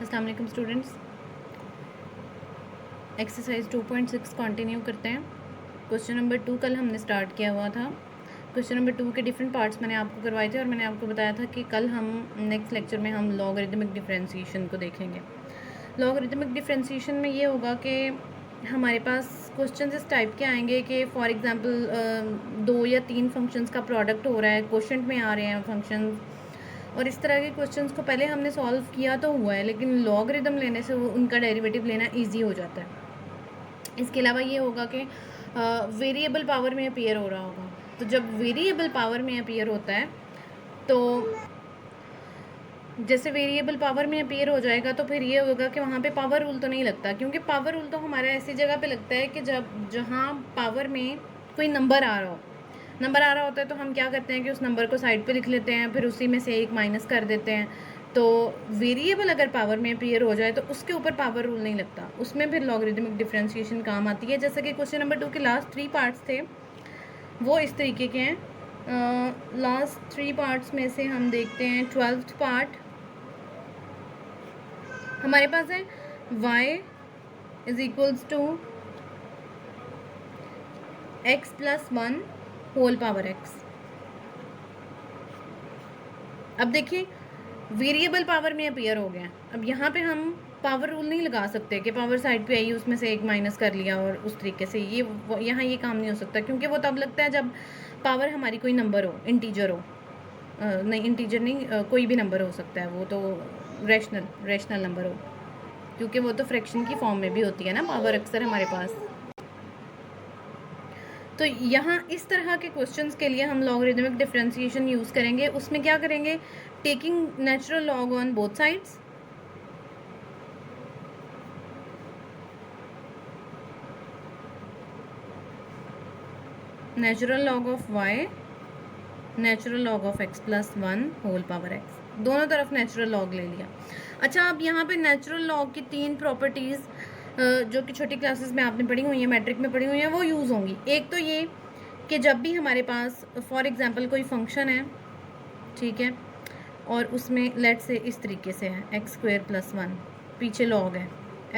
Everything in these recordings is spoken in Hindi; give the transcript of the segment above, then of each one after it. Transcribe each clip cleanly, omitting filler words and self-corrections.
अस्सलाम वालेकुम स्टूडेंट्स। एक्सरसाइज 2.6 कंटिन्यू करते हैं। क्वेश्चन नंबर 2 कल हमने स्टार्ट किया हुआ था। क्वेश्चन नंबर 2 के डिफरेंट पार्ट्स मैंने आपको करवाए थे और मैंने आपको बताया था कि कल हम नेक्स्ट लेक्चर में हम लॉगरिदमिक डिफरेंशिएशन को देखेंगे। लॉगरिदमिक डिफरेंशिएशन में ये होगा कि हमारे पास क्वेश्चन इस टाइप के आएंगे कि फॉर एग्जांपल 2 या 3 फंक्शंस का प्रोडक्ट हो रहा है, क्वोशंट में आ रहे हैं फंक्शन, और इस तरह के क्वेश्चंस को पहले हमने सॉल्व किया तो हुआ है, लेकिन लॉगरिदम लेने से उनका डेरिवेटिव लेना इजी हो जाता है। इसके अलावा ये होगा कि वेरिएबल पावर में अपीयर हो रहा होगा। तो जब वेरिएबल पावर में अपीयर होता है तो जैसे वेरिएबल पावर में अपीयर हो जाएगा तो फिर ये होगा कि वहाँ पे पावर रूल तो नहीं लगता, क्योंकि पावर रूल तो हमारा ऐसी जगह पे लगता है कि जहाँ पावर में कोई नंबर आ रहा होता है तो हम क्या करते हैं कि उस नंबर को साइड पे लिख लेते हैं, फिर उसी में से एक माइनस कर देते हैं। तो वेरिएबल अगर पावर में अपीयर हो जाए तो उसके ऊपर पावर रूल नहीं लगता, उसमें फिर लॉगरिदमिक डिफरेंशिएशन काम आती है। जैसे कि क्वेश्चन नंबर 2 के लास्ट 3 पार्ट्स थे वो इस तरीके के हैं। लास्ट 3 पार्ट्स में से हम देखते हैं 12th पार्ट हमारे पास है y is equals to x plus 1 whole power x। अब देखिए वेरिएबल पावर में अपीयर हो गया। अब यहाँ पे हम पावर रूल नहीं लगा सकते कि पावर साइड पे आई उसमें से एक माइनस कर लिया और उस तरीके से यहाँ ये काम नहीं हो सकता, क्योंकि वो तब लगता है जब पावर हमारी कोई नंबर हो, इंटीजर हो। नहीं, इंटीजर नहीं, कोई भी नंबर हो सकता है, वो तो रैशनल नंबर हो, क्योंकि वो तो फ्रैक्शन की फॉर्म में भी होती है ना पावर अक्सर हमारे पास। तो यहाँ इस तरह के क्वेश्चंस के लिए हम लॉगरिदमिक डिफरेंशिएशन यूज़ करेंगे। उसमें क्या करेंगे, taking natural log on both sides, natural log of y, natural log of x plus 1 whole power x, दोनों तरफ नेचुरल लॉग ले लिया। अच्छा, अब यहाँ पे नेचुरल लॉग की 3 प्रॉपर्टीज़ जो कि छोटी क्लासेस में आपने पढ़ी हुई है, मैट्रिक में पढ़ी हुई है, वो यूज़ होंगी। एक तो ये कि जब भी हमारे पास फॉर एग्जांपल कोई फंक्शन है, ठीक है, और उसमें लेट से इस तरीके से है एक्स स्क्वायर प्लस 1, पीछे लॉग है,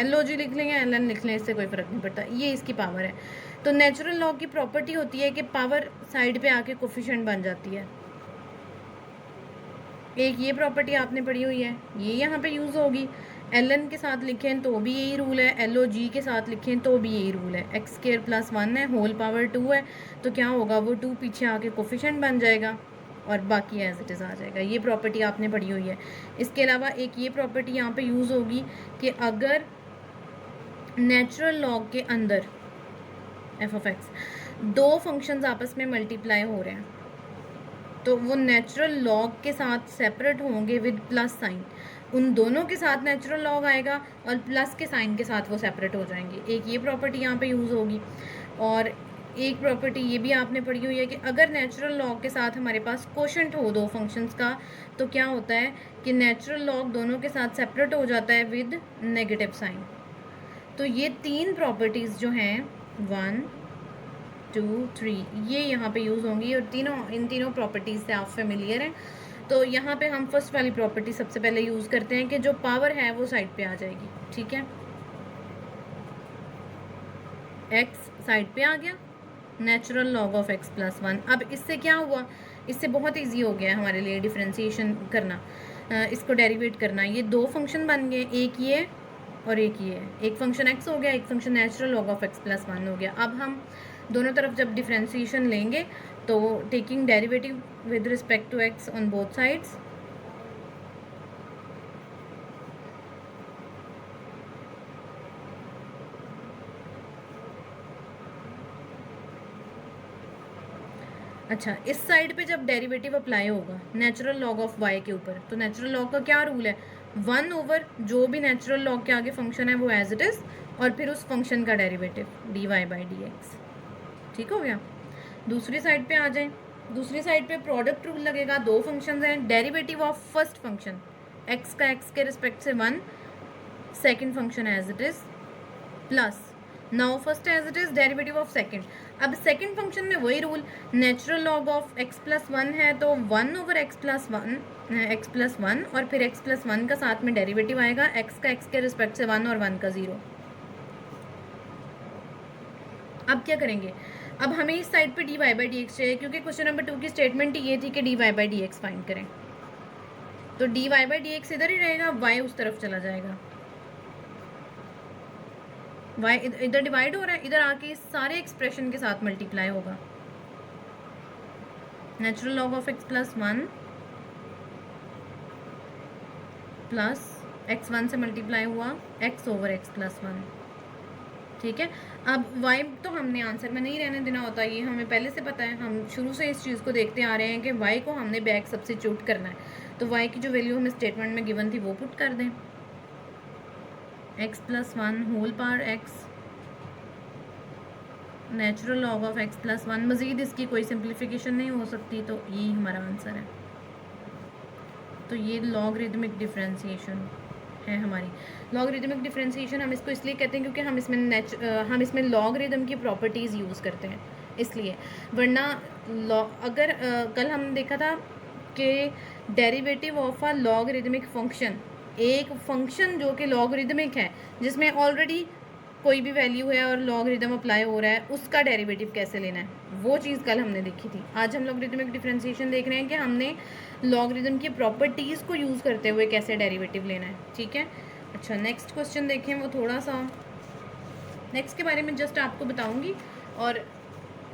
LOG लिख लें या LN लिख लें, इससे कोई फ़र्क नहीं पड़ता, ये इसकी पावर है। तो नेचुरल लॉग की प्रॉपर्टी होती है कि पावर साइड पे आके कोफिशिएंट बन जाती है। एक ये प्रॉपर्टी आपने पढ़ी हुई है, ये यहाँ पे यूज़ होगी। LN के साथ लिखें तो भी यही रूल है, LOG के साथ लिखें तो भी यही रूल है। एक्स स्क्वायर प्लस 1 है, होल पावर 2 है, तो क्या होगा, वो 2 पीछे आके कोफिशिएंट बन जाएगा और बाकी एज इट इज़ आ जाएगा। ये प्रॉपर्टी आपने पढ़ी हुई है। इसके अलावा एक ये प्रॉपर्टी यहाँ पे यूज़ होगी कि अगर नेचुरल लॉग के अंदर एफ ऑफ एक्स दो फंक्शंस आपस में मल्टीप्लाई हो रहे हैं तो वो नेचुरल लॉग के साथ सेपरेट होंगे विद प्लस साइन। उन दोनों के साथ नेचुरल लॉग आएगा और प्लस के साइन के साथ वो सेपरेट हो जाएंगे। एक ये प्रॉपर्टी यहाँ पे यूज़ होगी। और एक प्रॉपर्टी ये भी आपने पढ़ी हुई है कि अगर नेचुरल लॉग के साथ हमारे पास कोशेंट हो दो फंक्शंस का तो क्या होता है कि नेचुरल लॉग दोनों के साथ सेपरेट हो जाता है विद नेगेटिव साइन। तो ये 3 प्रॉपर्टीज़ जो हैं 1 2 3 ये यहाँ पे यूज़ होंगी और इन तीनों प्रॉपर्टीज़ से आप फेमिलियर हैं। तो यहाँ पे हम फर्स्ट वाली प्रॉपर्टी सबसे पहले यूज़ करते हैं कि जो पावर है वो साइड पे आ जाएगी, ठीक है। x साइड पे आ गया, natural log of x plus 1। अब इससे क्या हुआ, इससे बहुत ईजी हो गया हमारे लिए डिफ्रेंशिएशन करना, इसको डेरिवेट करना। ये दो फंक्शन बन गए, एक ये और एक ये, एक फंक्शन x हो गया, एक function natural log of x plus 1 हो गया। अब हम दोनों तरफ जब डिफ्रेंशिएशन लेंगे तो taking derivative with respect to x on both sides, अच्छा इस साइड पे जब डेरिवेटिव अप्लाई होगा नेचुरल लॉग ऑफ y के ऊपर, तो नेचुरल लॉग का क्या रूल है, 1 ओवर जो भी नेचुरल लॉग के आगे फंक्शन है वो एज इट इज़, और फिर उस फंक्शन का डेरिवेटिव dy बाई dx। ठीक हो गया। दूसरी साइड पे आ जाए, दूसरी साइड पे प्रोडक्ट रूल लगेगा। दो फंक्शन हैं, derivative of first function x के रिस्पेक्ट से 1, second function as it is, plus now first as it is derivative of second. अब सेकंड फंक्शन में वही rule, natural log of x plus one है तो 1/x+1 और फिर x+1 का साथ में डेरिवेटिव आएगा, x का x के रिस्पेक्ट से 1 और 1 का 0। अब क्या करेंगे, अब हमें इस साइड पे dy/dx चाहिए क्योंकि क्वेश्चन नंबर 2 की स्टेटमेंट ये थी कि dy/dx फाइंड करें, तो dy/dx इधर ही रहेगा, y उस तरफ चला जाएगा, y इधर डिवाइड हो रहा है, इधर आके इस सारे एक्सप्रेशन के साथ मल्टीप्लाई होगा। Natural log of x+1 plus x1 से मल्टीप्लाई हुआ x/x+1, ठीक है। अब y तो हमने आंसर में नहीं रहने देना होता, ये हमें पहले से पता है, हम शुरू से इस चीज़ को देखते आ रहे हैं कि y को हमने बैक सब्स्टिट्यूट करना है, तो y की जो वैल्यू हमें स्टेटमेंट में गिवन थी वो पुट कर दें, x+1 whole power x natural log of x+1। मज़ीद इसकी कोई सिंप्लीफिकेशन नहीं हो सकती, तो यही हमारा आंसर है। तो ये लॉगरिदमिक डिफरेंशिएशन है हमारी। लॉगरिदमिक डिफरेंशिएशन हम इसको इसलिए कहते हैं क्योंकि हम इसमें लॉगरिदम की प्रॉपर्टीज़ यूज़ करते हैं इसलिए, वरना अगर कल हमने देखा था कि derivative of a logarithmic function, एक फंक्शन जो कि लॉगरिदमिक है जिसमें ऑलरेडी कोई भी वैल्यू है और लॉगरिदम अप्लाई हो रहा है, उसका डेरिवेटिव कैसे लेना है, वो चीज़ कल हमने देखी थी। आज हम लॉगरिदमिक डिफरेंशिएशन देख रहे हैं कि हमने लॉगरिदम की प्रॉपर्टीज़ को यूज़ करते हुए कैसे डेरिवेटिव लेना है, ठीक है। अच्छा, नेक्स्ट क्वेश्चन देखें, वो थोड़ा सा नेक्स्ट के बारे में जस्ट आपको बताऊंगी और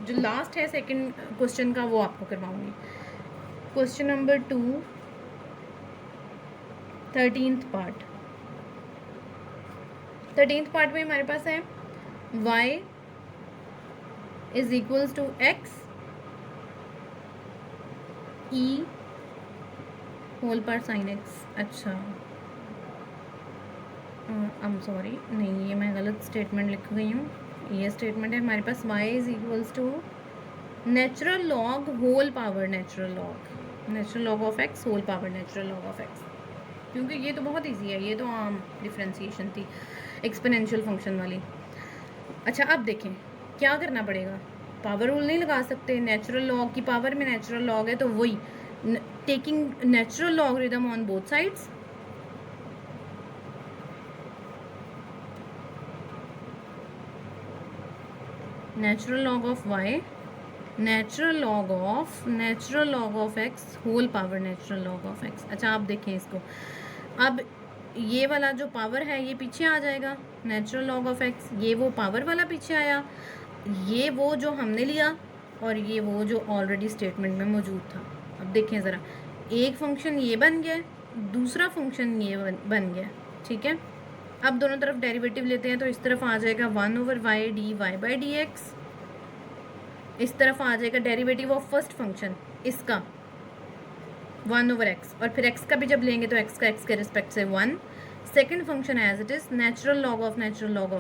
जो लास्ट है सेकंड क्वेश्चन का वो आपको करवाऊंगी। Question number 2 13th part. 13th part में हमारे पास है y is equals to x e whole power sine x। अच्छा, आई एम सॉरी, नहीं, ये मैं गलत स्टेटमेंट लिख गई हूँ, ये स्टेटमेंट है हमारे पास y is equals to natural log whole power natural log of x whole power natural log of x, क्योंकि ये तो बहुत इजी है, ये तो आम डिफरेंशिएशन थी एक्सपोनेंशियल फंक्शन वाली। अच्छा, अब देखें क्या करना पड़ेगा, पावर रूल नहीं लगा सकते, नेचुरल लॉग की पावर में नेचुरल लॉग है तो वही taking natural logarithm on both sides, natural log of y natural log of x whole power natural log of x। अच्छा, आप देखें इसको, अब ये वाला जो पावर है ये पीछे आ जाएगा, नेचुरल लॉग ऑफ x, ये वो पावर वाला पीछे आया, ये वो जो हमने लिया और ये वो जो ऑलरेडी स्टेटमेंट में मौजूद था। अब देखें ज़रा, एक फंक्शन ये बन गया, दूसरा फंक्शन ये बन गया, ठीक है। अब दोनों तरफ डेरिवेटिव लेते हैं तो इस तरफ आ जाएगा 1/y dy/dx, इस तरफ आ जाएगा डेरिवेटिव ऑफ फर्स्ट फंक्शन इसका 1/x, और फिर x का भी जब लेंगे तो x का x के रिस्पेक्ट से 1, second function as it is natural log of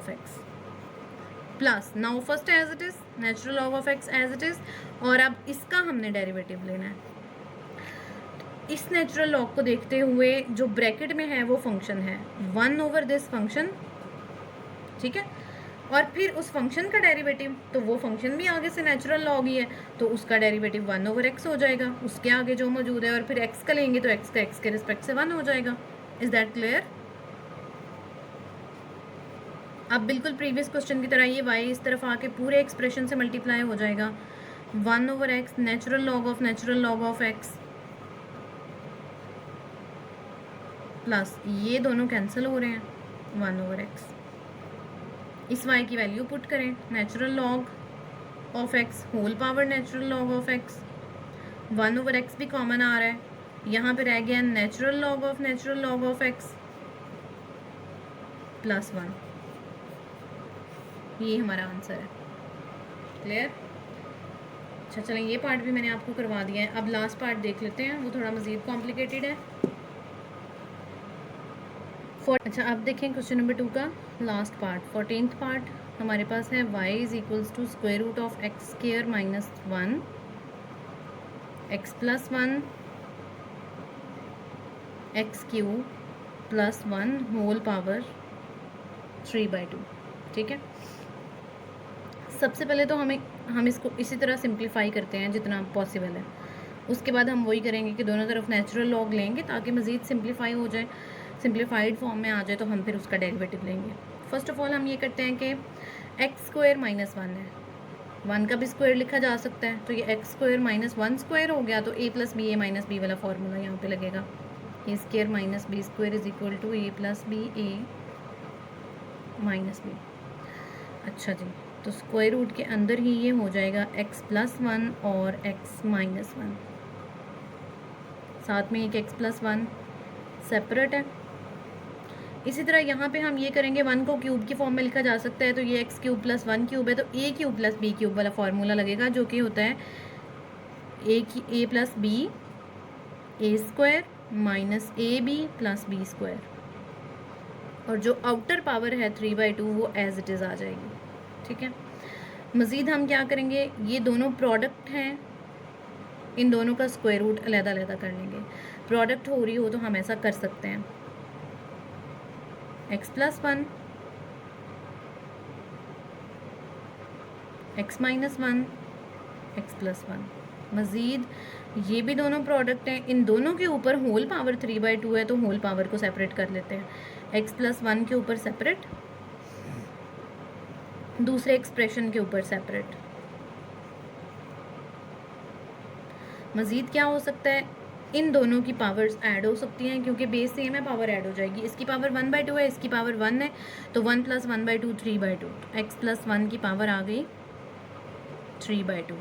x plus now first as it is natural log of x as it is, और अब इसका हमने डेरिवेटिव लेना है। इस नेचुरल लॉग को देखते हुए जो ब्रैकेट में है वो फंक्शन है 1/दिस फंक्शन, ठीक है, और फिर उस फंक्शन का डेरिवेटिव, तो वो फंक्शन भी आगे से नेचुरल लॉग ही है तो उसका डेरिवेटिव 1/x हो जाएगा, उसके आगे जो मौजूद है, और फिर x का लेंगे तो x का x के रिस्पेक्ट से 1 हो जाएगा। Is that clear? अब बिल्कुल प्रीवियस क्वेश्चन की तरह ये y इस तरफ आके पूरे एक्सप्रेशन से मल्टीप्लाई हो जाएगा 1/x natural log of x plus ये दोनों कैंसिल हो रहे हैं 1/x। इस y की वैल्यू पुट करें, natural log of x whole power natural log of x, 1/x भी कॉमन आ रहा है, यहाँ पे रह गया natural log of x plus 1, ये हमारा आंसर है। क्लियर? अच्छा, चलें, ये पार्ट भी मैंने आपको करवा दिया है। अब लास्ट पार्ट देख लेते हैं, वो थोड़ा मज़ीद कॉम्प्लिकेटेड है। अच्छा, अब देखें क्वेश्चन नंबर 2 का लास्ट पार्ट, 14th पार्ट हमारे पास है y is equals to square root of x square minus 1 x plus 1 x cube plus 1 whole power 3/2, ठीक है। सबसे पहले तो हम इसको इसी तरह सिंप्लीफाई करते हैं जितना पॉसिबल है, उसके बाद हम वही करेंगे कि दोनों तरफ नेचुरल लॉग लेंगे ताकि मज़ीद सिंप्लीफाई हो जाए, सिंप्लीफाइड फॉर्म में आ जाए, तो हम फिर उसका डेरिवेटिव लेंगे। फर्स्ट ऑफ ऑल हम ये करते हैं कि एक्स स्क्वायर माइनस वन है, वन का भी स्क्वायर लिखा जा सकता है, तो ये X square minus one square हो गया, तो A plus B A minus B वाला फार्मूला यहाँ पे लगेगा, A square minus B square is equal to A plus B A minus B. अच्छा जी, तो स्क्वायर रूट के अंदर ही ये हो जाएगा एक्स प्लस वन और एक्स माइनस वन, साथ में एक एक्स प्लस वन सेपरेट है। इसी तरह यहाँ पे हम ये करेंगे, वन को क्यूब की फॉर्म में लिखा जा सकता है, तो ये X cube plus one cube है, तो A cube plus B cube वाला फार्मूला लगेगा, जो कि होता है A plus B A square minus A B plus B square, और जो आउटर पावर है 3/2 वो एज इट इज़ आ जाएगी। ठीक है, मज़ीद हम क्या करेंगे, ये दोनों प्रोडक्ट हैं, इन दोनों का स्क्वायर रूट अलग-अलग कर लेंगे। प्रोडक्ट हो रही हो तो हम ऐसा कर सकते हैं, x plus one x minus one x plus one. मज़ीद ये भी दोनों प्रोडक्ट हैं, इन दोनों के ऊपर होल पावर 3/2 है, तो होल पावर को सेपरेट कर लेते हैं, एक्स प्लस वन के ऊपर सेपरेट, दूसरे एक्सप्रेशन के ऊपर सेपरेट। मज़ीद क्या हो सकता है, इन दोनों की पावर्स ऐड हो सकती हैं, क्योंकि बेस सेम है, पावर ऐड हो जाएगी, इसकी पावर 1/2 है, इसकी पावर 1 है, तो 1 + 1/2 3/2, एक्स प्लस वन की पावर आ गई 3/2,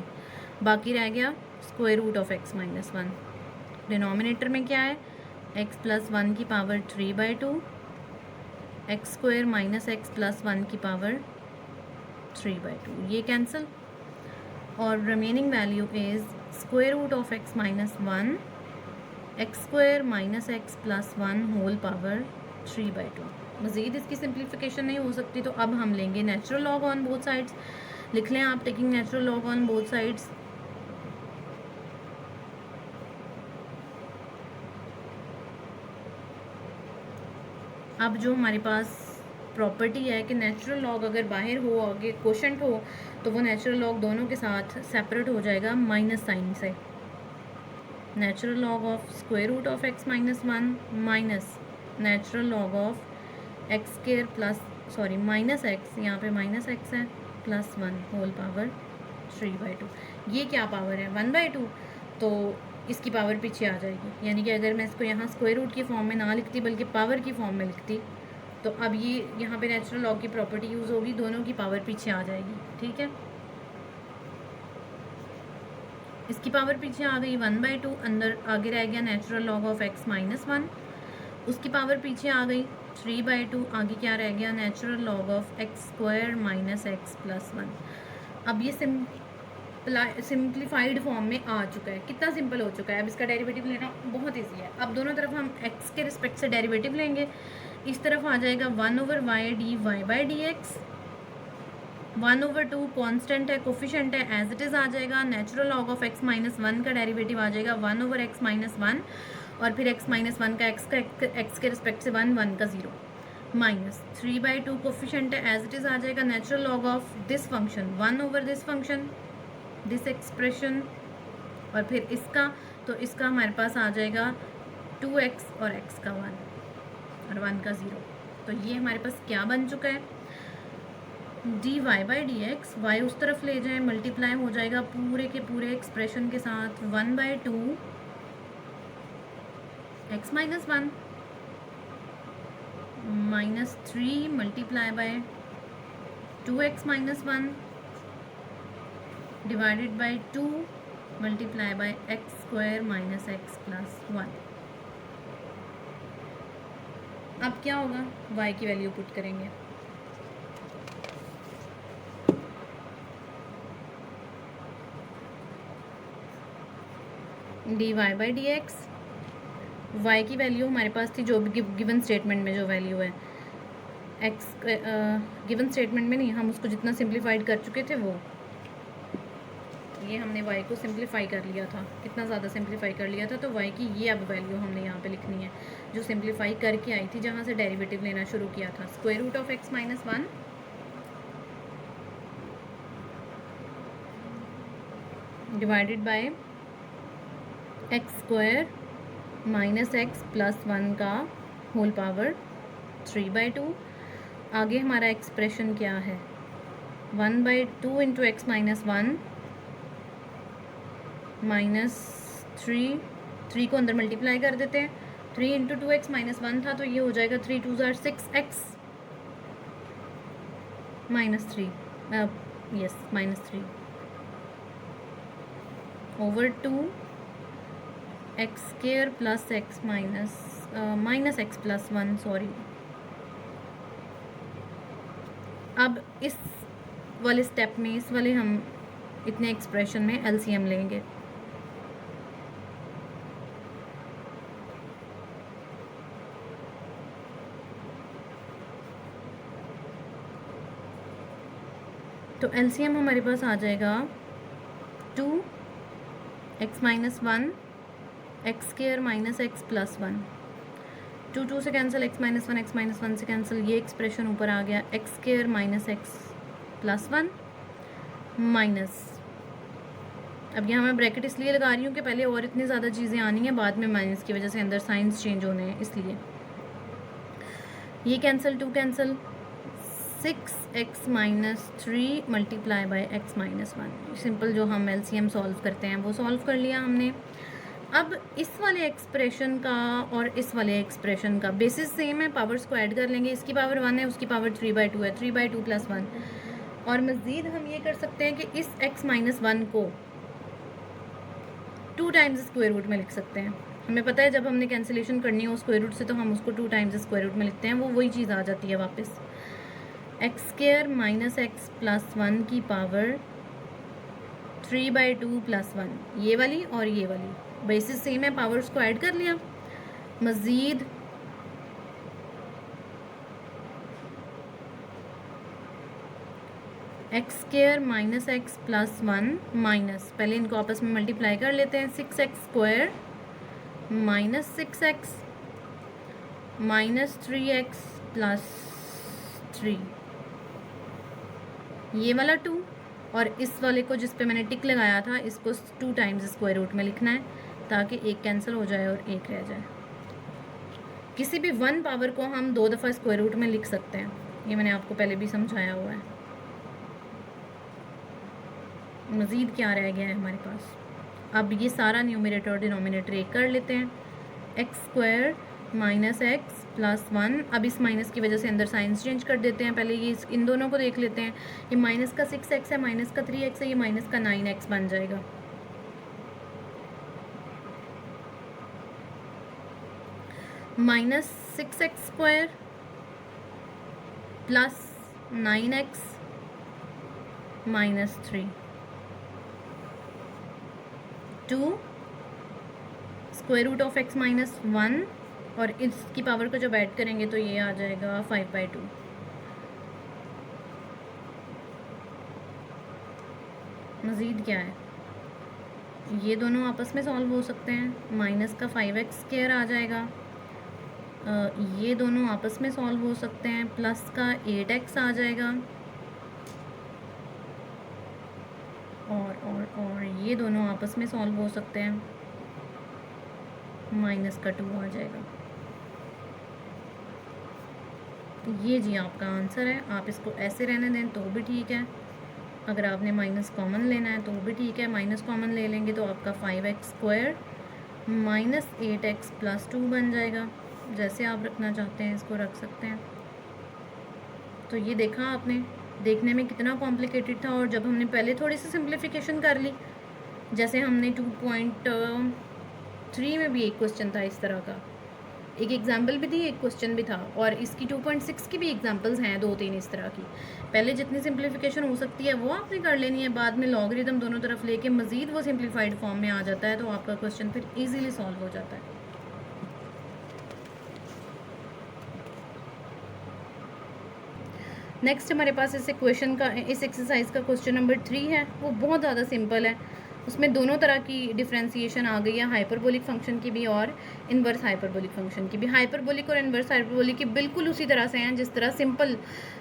बाकी रह गया square root of x minus one. Denominator में क्या है, एक्स प्लस वन की power 3/2, x square minus x plus one की पावर 3/2, ये कैंसिल, और remaining value is square root of x minus one x square minus x plus one whole power 3/2। मज़ीद इसकी सिंप्लीफिकेशन नहीं हो सकती, तो अब हम लेंगे natural log on both sides. लिख लें आप, taking natural log on both sides. अब जो हमारे पास प्रॉपर्टी है कि नेचुरल लॉग अगर बाहर हो, आगे कोशेंट हो, तो वो नेचुरल लॉग दोनों के साथ सेपरेट हो जाएगा माइनस साइन से। Natural log of square root of x minus one minus natural log of x square plus minus x, यहाँ पे माइनस एक्स है, प्लस वन होल पावर 3/2। ये क्या पावर है 1/2, तो इसकी पावर पीछे आ जाएगी, यानी कि अगर मैं इसको यहाँ स्क्वायर रूट की फॉर्म में ना लिखती बल्कि पावर की फॉर्म में लिखती, तो अब ये यहाँ पे नेचुरल लॉग की प्रॉपर्टी यूज़ होगी, दोनों की पावर पीछे आ जाएगी। ठीक है, इसकी पावर पीछे आ गई 1/2, अंदर आगे रह गया natural log of x minus one, उसकी पावर पीछे आ गई 3/2, आगे क्या रह गया natural log of x square minus x plus one. अब ये सिंप्लीफाइड फॉर्म में आ चुका है, कितना सिंपल हो चुका है। अब इसका डेरिवेटिव लेना बहुत ईजी है। अब दोनों तरफ हम एक्स के रिस्पेक्ट से डेरिवेटिव लेंगे, इस तरफ आ जाएगा 1/y dy/dx, 1/2 कॉन्स्टेंट है, कोफिशेंट है, एज इट इज़ आ जाएगा। Natural log of x minus one का डेरिवेटिव आ जाएगा 1/x माइनस वन, और फिर x माइनस वन का एक्स के रिस्पेक्ट से 1 का 0, माइनस 3/2 कोफिशेंट है, एज इट इज़ आ जाएगा। Natural log of this function 1/दिस फंक्शन, दिस एक्सप्रेशन, और फिर इसका, तो इसका हमारे पास आ जाएगा 2x और x का 1 और 1 का 0। तो ये हमारे पास क्या बन चुका है, dy/dx, y उस तरफ ले जाए, मल्टीप्लाई हो जाएगा पूरे के पूरे एक्सप्रेशन के साथ 1/2 x minus one minus 3 multiply by 2x minus one divided bye 2 multiply by x square minus x plus one. अब क्या होगा, y की वैल्यू पुट करेंगे, dy/dx, y की वैल्यू हमारे पास थी जो भी गिवन स्टेटमेंट में जो वैल्यू है, x गिवन स्टेटमेंट में नहीं, हम उसको जितना सिंप्लीफाइड कर चुके थे वो, ये हमने y को सिंप्लीफाई कर लिया था, कितना ज़्यादा सिंप्लीफाई कर लिया था, तो y की ये अब वैल्यू हमने यहाँ पे लिखनी है जो सिंप्लीफाई करके आई थी, जहाँ से डेरिवेटिव लेना शुरू किया था। Square root of x minus one divided by x square minus x plus 1 का होल पावर 3/2। आगे हमारा एक्सप्रेशन क्या है, 1/2 इंटू एक्स माइनस 1 माइनस 3 को अंदर मल्टीप्लाई कर देते हैं, 3 इंटू 2x माइनस 1 था तो ये हो जाएगा 3 2 ज़ार 6x minus 3, yes minus 3 over 2 x square plus x minus x plus 1, sorry. अब इस वाले स्टेप में, इस वाले हम इतने एक्सप्रेशन में एलसीएम लेंगे। तो एलसीएम हमारे पास आ जाएगा 2x minus 1 x square minus x plus 1, 2 से कैंसिल, x माइनस 1 से कैंसिल, ये एक्सप्रेशन ऊपर आ गया x square minus x plus 1 minus, अब यहाँ मैं ब्रैकेट इसलिए लगा रही हूँ कि पहले और इतनी ज़्यादा चीज़ें आनी हैं, बाद में माइनस की वजह से अंदर साइंस चेंज होने हैं, इसलिए ये cancel, 2 cancel, 6x minus 3 multiply by x minus 1। Simple जो हम एलसीएम सॉल्व करते हैं वो सॉल्व कर लिया हमने। अब इस वाले एक्सप्रेशन का और इस वाले एक्सप्रेशन का बेसिस सेम है, पावर्स को ऐड कर लेंगे, इसकी पावर 1 है, उसकी पावर 3/2 है, 3/2 प्लस 1। और मज़ीद हम ये कर सकते हैं कि इस x माइनस 1 को 2 टाइम्स स्क्वायर रूट में लिख सकते हैं। हमें पता है जब हमने कैंसिलेशन करनी हो स्क्वायर रूट से तो हम उसको 2 टाइम्स स्क्वायर रूट में लिखते हैं, वो वही चीज़ आ जाती है वापस। X square minus x plus 1 की पावर 3/2 प्लस 1, ये वाली और ये वाली बेसिस सेम है, पावर्स को ऐड कर लिया। मज़ीद x square minus x plus 1 minus, पहले इनको आपस में मल्टीप्लाई कर लेते हैं, 6x square minus 6x minus 3x plus 3, ये वाला 2 और इस वाले को जिस पे मैंने टिक लगाया था इसको 2 टाइम्स स्क्वायर रूट में लिखना है ताकि एक कैंसिल हो जाए और एक रह जाए। किसी भी 1 पावर को हम 2 दफ़ा स्क्वायर रूट में लिख सकते हैं, ये मैंने आपको पहले भी समझाया हुआ है। मज़ीद क्या रह गया है हमारे पास, अब ये सारा न्यूमरेटर और डिनोमिनेटर एक कर लेते हैं, x square minus x plus 1। अब इस माइनस की वजह से अंदर साइंस चेंज कर देते हैं, पहले ये इन दोनों को देख लेते हैं, ये माइनस का 6x है, माइनस का 3x है, ये माइनस का 9x बन जाएगा। Minus 6x square plus 9x minus 3, 2 square root of x minus 1 और इसकी पावर को जब ऐड करेंगे तो ये आ जाएगा 5/2। मज़ीद क्या है, ये दोनों आपस में सॉल्व हो सकते हैं, माइनस का 5x स्क्वायर आ जाएगा, ये दोनों आपस में सॉल्व हो सकते हैं, प्लस का 8x आ जाएगा और ये दोनों आपस में सॉल्व हो सकते हैं, माइनस का 2 आ जाएगा। ये जी आपका आंसर है, आप इसको ऐसे रहने दें तो भी ठीक है, अगर आपने माइनस कॉमन लेना है तो भी ठीक है, माइनस कॉमन ले लेंगे तो आपका 5x square minus 8x plus 2 बन जाएगा। जैसे आप रखना चाहते हैं इसको रख सकते हैं। तो ये देखा आपने, देखने में कितना कॉम्प्लिकेटेड था, और जब हमने पहले थोड़ी सी सिंप्लीफिकेशन कर ली, जैसे हमने 2.3 में भी एक क्वेश्चन था इस तरह का, एक एग्जाम्पल भी थी, एक क्वेश्चन भी था, और इसकी 2.6 की भी एग्जाम्पल्स हैं 2-3 इस तरह की। पहले जितनी सिंप्लीफिकेशन हो सकती है वो आपने कर लेनी है, बाद में लॉगरिदम दोनों तरफ लेके मज़ीद वो सिंप्लीफाइड फॉर्म में आ जाता है, तो आपका क्वेश्चन फिर इजीली सॉल्व हो जाता है। नेक्स्ट हमारे पास इस इक्वेशन का, इस एक्सरसाइज का क्वेश्चन नंबर 3 है, वो बहुत ज़्यादा सिंपल है। उसमें दोनों तरह की डिफ्रेंसिएशन आ गई है, हाइपरबोलिक फंक्शन की भी और इन्वर्स हाइपरबोलिक फंक्शन की भी। हाइपरबोलिक और इन्वर्स हाइपरबोलिक की बिल्कुल उसी तरह से हैं जिस तरह सिंपल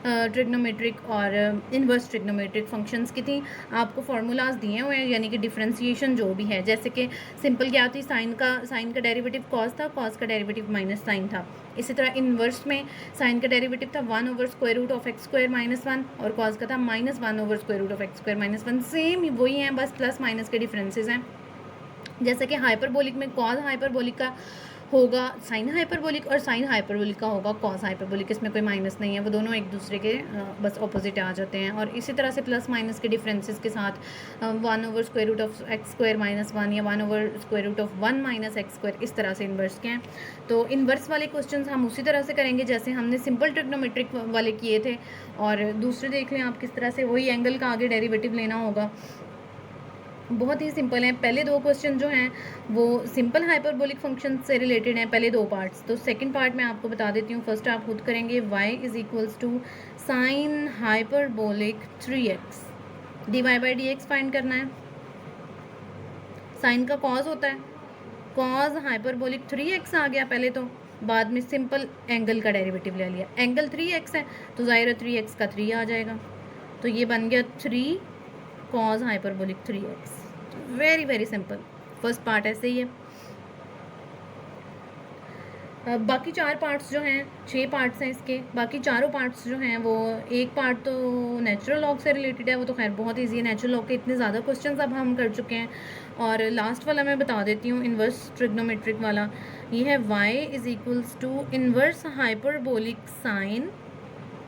ट्रिग्नोमेट्रिक और इन्वर्स ट्रिग्नोमेट्रिक फंक्शंस की थी। आपको फार्मूलाज दिए हुए हैं, यानी कि डिफ्रेंसिएशन जो भी है, जैसे कि सिंपल क्या थी, साइन का डेरिवेटिव कॉस था, कॉस का डेरिवेटिव माइनस साइन था। इसी तरह इन्वर्स में साइन का डेरिवेटिव था 1/√x² - 1 और कॉस का था -1/√x² - 1। सेम वही हैं, बस प्लस माइनस के डिफरेंसेस हैं। जैसे कि हाइपरबोलिक में कॉस हाइपरबोलिक का होगा साइन हाइपरबोलिक और साइन हाइपरबोलिक का होगा कॉस हाइपरबोलिक। इसमें कोई माइनस नहीं है, वो दोनों एक दूसरे के बस ऑपोजिट आ जाते हैं। और इसी तरह से प्लस माइनस के डिफरेंसेस के साथ 1/√x² - 1 या 1/√1 - x², इस तरह से इन्वर्स के हैं। तो इन्वर्स वाले क्वेश्चन हम उसी तरह से करेंगे जैसे हमने सिंपल ट्रिग्नोमेट्रिक वाले किए थे। और दूसरे देख लें आप किस तरह से, वही एंगल का आगे डेरिवेटिव लेना होगा। बहुत ही सिंपल है। पहले दो क्वेश्चन जो हैं वो सिंपल हाइपरबोलिक फंक्शन से रिलेटेड हैं, पहले दो पार्ट्स। तो सेकंड पार्ट मैं आपको बता देती हूँ। फर्स्ट आप खुद करेंगे y = sine hyperbolic 3x, dy/dx find करना है। साइन का कॉज होता है, कॉज हाइपरबोलिक 3x आ गया पहले, तो बाद में सिंपल एंगल का डेरिवेटिव ले लिया। एंगल 3x है तो ज़ाहिर है 3x का 3 आ जाएगा, तो ये बन गया 3 cos hyperbolic 3x। Very very simple. First part ऐसे ही है। बाकी 4 पार्ट्स जो हैं, 6 पार्ट्स हैं इसके, बाकी चारों पार्ट्स जो हैं वो, एक पार्ट तो नेचुरल लॉग से रिलेटेड है, वो तो खैर बहुत ईजी है। नेचुरल लॉग के इतने ज़्यादा क्वेश्चंस अब हम कर चुके हैं। और लास्ट वाला मैं बता देती हूँ, इन्वर्स ट्रिग्नोमेट्रिक वाला। ये है y = inverse hyperbolic sign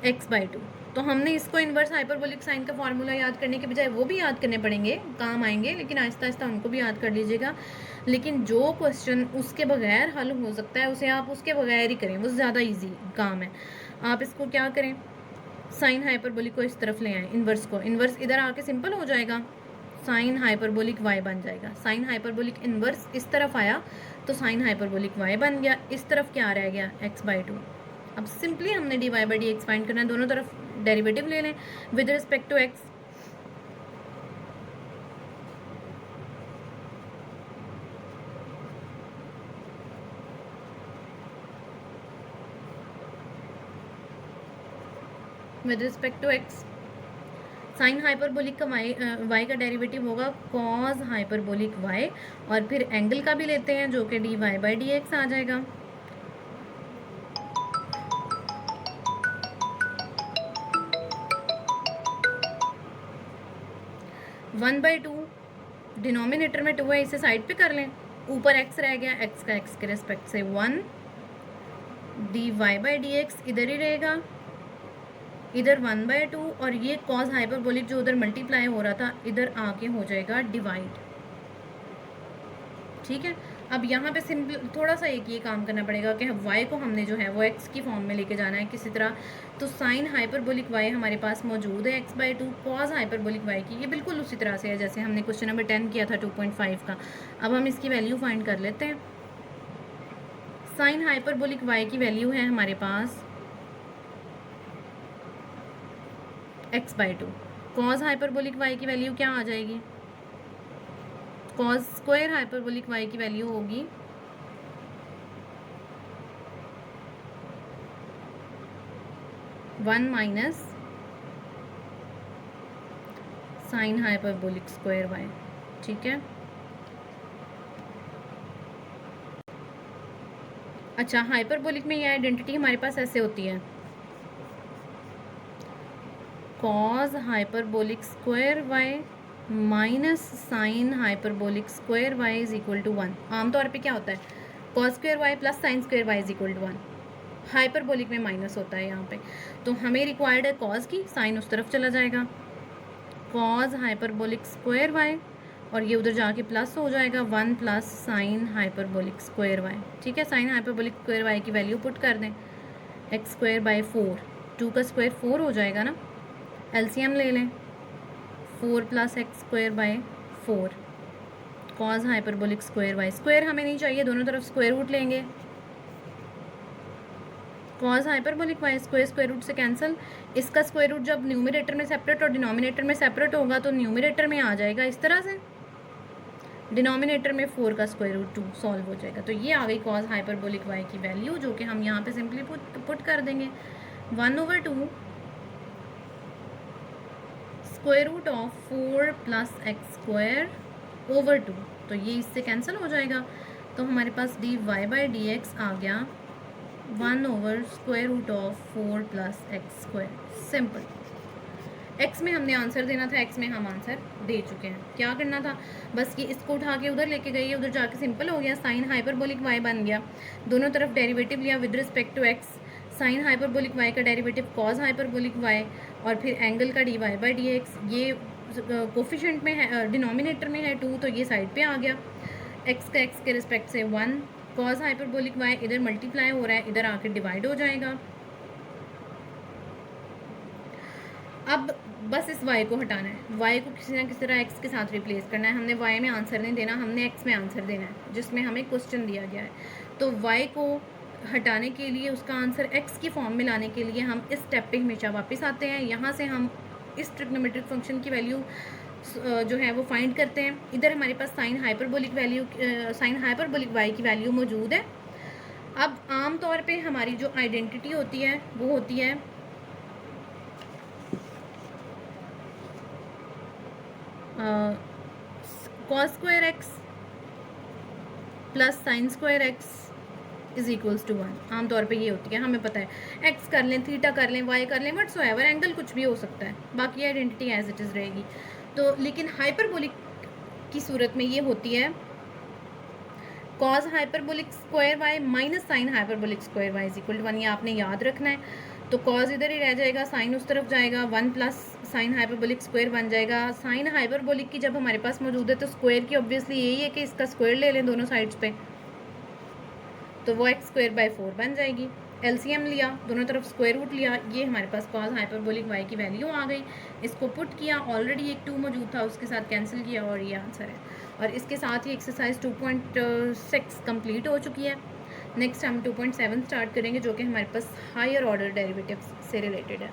x/2। तो हमने इसको इन्वर्स हाइपरबोलिक साइन का फार्मूला याद करने के बजाय वो भी याद करने पड़ेंगे, काम आएंगे, लेकिन आहिस्ता आहिस्ता उनको भी याद कर लीजिएगा। लेकिन जो क्वेश्चन उसके बगैर हल हो सकता है उसे आप उसके बगैर ही करें, वो ज़्यादा इजी काम है। आप इसको क्या करें, साइन हाइपरबोलिक को इस तरफ ले आएँ, इन्वर्स को, इन्वर्स इधर आके सिंपल हो जाएगा, साइन हाइपरबोलिक y बन जाएगा। साइन हाइपरबोलिक इन्वर्स इस तरफ आया तो साइन हाइपरबोलिक y बन गया, इस तरफ क्या रह गया, x/2। अब सिंपली हमने dy/dx फाइंड करना है, दोनों तरफ डेरिवेटिव ले लें with respect to x। With respect to x sine hyperbolic का y का डेरिवेटिव होगा कॉस हाइपरबोलिक y, और फिर एंगल का भी लेते हैं जो कि dy/dx आ जाएगा। 1/2, डिनोमिनेटर में 2 है, इसे साइड पे कर लें, ऊपर x रह गया, x का x के रिस्पेक्ट से 1, dy/dx इधर ही रहेगा, इधर 1/2, और ये कॉस हाइपरबोलिक जो उधर मल्टीप्लाई हो रहा था इधर आके हो जाएगा डिवाइड। ठीक है। अब यहाँ पे सिंपल थोड़ा सा एक ये काम करना पड़ेगा कि y को हमने जो है वो x की फॉर्म में लेके जाना है किसी तरह। तो साइन हाइपरबोलिक y हमारे पास मौजूद है x/2, कॉस हाइपरबोलिक y की ये बिल्कुल उसी तरह से है जैसे हमने क्वेश्चन नंबर 10 किया था 2.5 का। अब हम इसकी वैल्यू फाइंड कर लेते हैं। साइन हाइपरबोलिक y की वैल्यू है हमारे पास x/2, कॉस हाइपरबोलिक y की वैल्यू क्या आ जाएगी, कॉस स्क्वायर हाइपरबोलिक y की वैल्यू होगी 1 minus sine hyperbolic square y। ठीक है। अच्छा, हाइपरबोलिक में ये आइडेंटिटी हमारे पास ऐसे होती है, cos hyperbolic square y minus sine hyperbolic square y = 1। आमतौर पे क्या होता है, cos square y plus sine square y = 1। Hyperbolic में माइनस होता है यहाँ पे, तो हमें रिक्वायर्ड है कॉस की, साइन उस तरफ चला जाएगा, कॉस हाइपरबोलिक स्क्वायर y, और ये उधर जाके प्लस हो जाएगा 1 plus sign hyperbolic square y। ठीक है। साइन हाइपरबोलिक स्क्वायर y की वैल्यू पुट कर दें, x²/4, 2 का स्क्वायर 4 हो जाएगा ना, एलसीएम ले लें, 4 + x²/4, cos hyperbolic square y, square हमें नहीं चाहिए, दोनों तरफ स्क्वायर रूट लेंगे, cos hyperbolic y square root से कैंसिल। इसका स्क्वायर रूट जब न्यूमरेटर में सेपरेट और डिनोमिनेटर में सेपरेट होगा तो न्यूमरेटर में आ जाएगा इस तरह से, डिनोमिनेटर में 4 का स्क्वायर रूट 2 सॉल्व हो जाएगा। तो ये आ गई कॉज हाइपरबोलिक y की वैल्यू, जो कि हम यहाँ पे सिंपली पुट कर देंगे 1/2 square root of 4 plus x square over 2। तो ये इससे कैंसिल हो जाएगा, तो हमारे पास dy बाई डी एक्स आ गया 1 square root of 4 plus x square. Simple. x में हमने आंसर देना था, x में हम आंसर दे चुके हैं। क्या करना था, बस ये इसको उठा के उधर लेके गई है, उधर जाके सिंपल हो गया, साइन हाइपरबोलिक y बन गया, दोनों तरफ डेरिवेटिव लिया with respect to x, sine hyperbolic y का डेरिवेटिव कॉज हाइपरबोलिक y, और फिर एंगल का dy बाई डी एक्स, ये कोफिशिएंट में है, डिनोमिनेटर में है 2, तो ये साइड पे आ गया, x का x के रिस्पेक्ट से 1, कॉज हाइपरबोलिक y इधर मल्टीप्लाई हो रहा है, इधर आके डिवाइड हो जाएगा। अब बस इस y को हटाना है, y को किसी ना किसी तरह x के साथ रिप्लेस करना है। हमने y में आंसर नहीं देना, हमने x में आंसर देना है जिसमें हमें क्वेश्चन दिया गया है। तो y को हटाने के लिए, उसका आंसर x की फॉर्म में लाने के लिए हम इस स्टेप पे हमेशा वापस आते हैं। यहाँ से हम इस ट्रिग्नोमेट्रिक फंक्शन की वैल्यू जो है वो फाइंड करते हैं। इधर हमारे पास साइन हाइपरबोलिक y की वैल्यू मौजूद है। अब आम तौर पे हमारी जो आइडेंटिटी होती है वो होती है cos square x plus sine square x is equals to 1। आमतौर पे ये होती है, हमें पता है x कर लें, थीटा कर लें, y कर लें, व्हाटसोएवर, एंगल कुछ भी हो सकता है, बाकी आइडेंटिटी एज इट इज़ रहेगी। तो लेकिन हाइपरबोलिक की सूरत में ये होती है cos hyperbolic square y minus sine hyperbolic square y is equal to 1। ये आपने याद रखना है। तो कॉज इधर ही रह जाएगा, साइन उस तरफ जाएगा, 1 प्लस साइन हाइपरबोलिक स्क्वायर बन जाएगा। साइन हाइपरबोलिक की जब हमारे पास मौजूद है तो स्क्वायर की ऑब्वियसली यही है कि इसका स्क्वायर ले लें दोनों साइड्स पे, तो वो एक्स स्क्वायर बाई 4 बन जाएगी। एलसीएम लिया, दोनों तरफ स्क्वायर रूट लिया, ये हमारे पास कॉज हाइपरबोलिक y की वैल्यू आ गई। इसको पुट किया, ऑलरेडी एक 2 मौजूद था, उसके साथ कैंसिल किया और ये आंसर है। और इसके साथ ही एक्सरसाइज 2.6 कंप्लीट हो चुकी है। नेक्स्ट हम 2.7 स्टार्ट करेंगे, जो कि हमारे पास हायर ऑर्डर डेरिवेटिव्स से रिलेटेड है।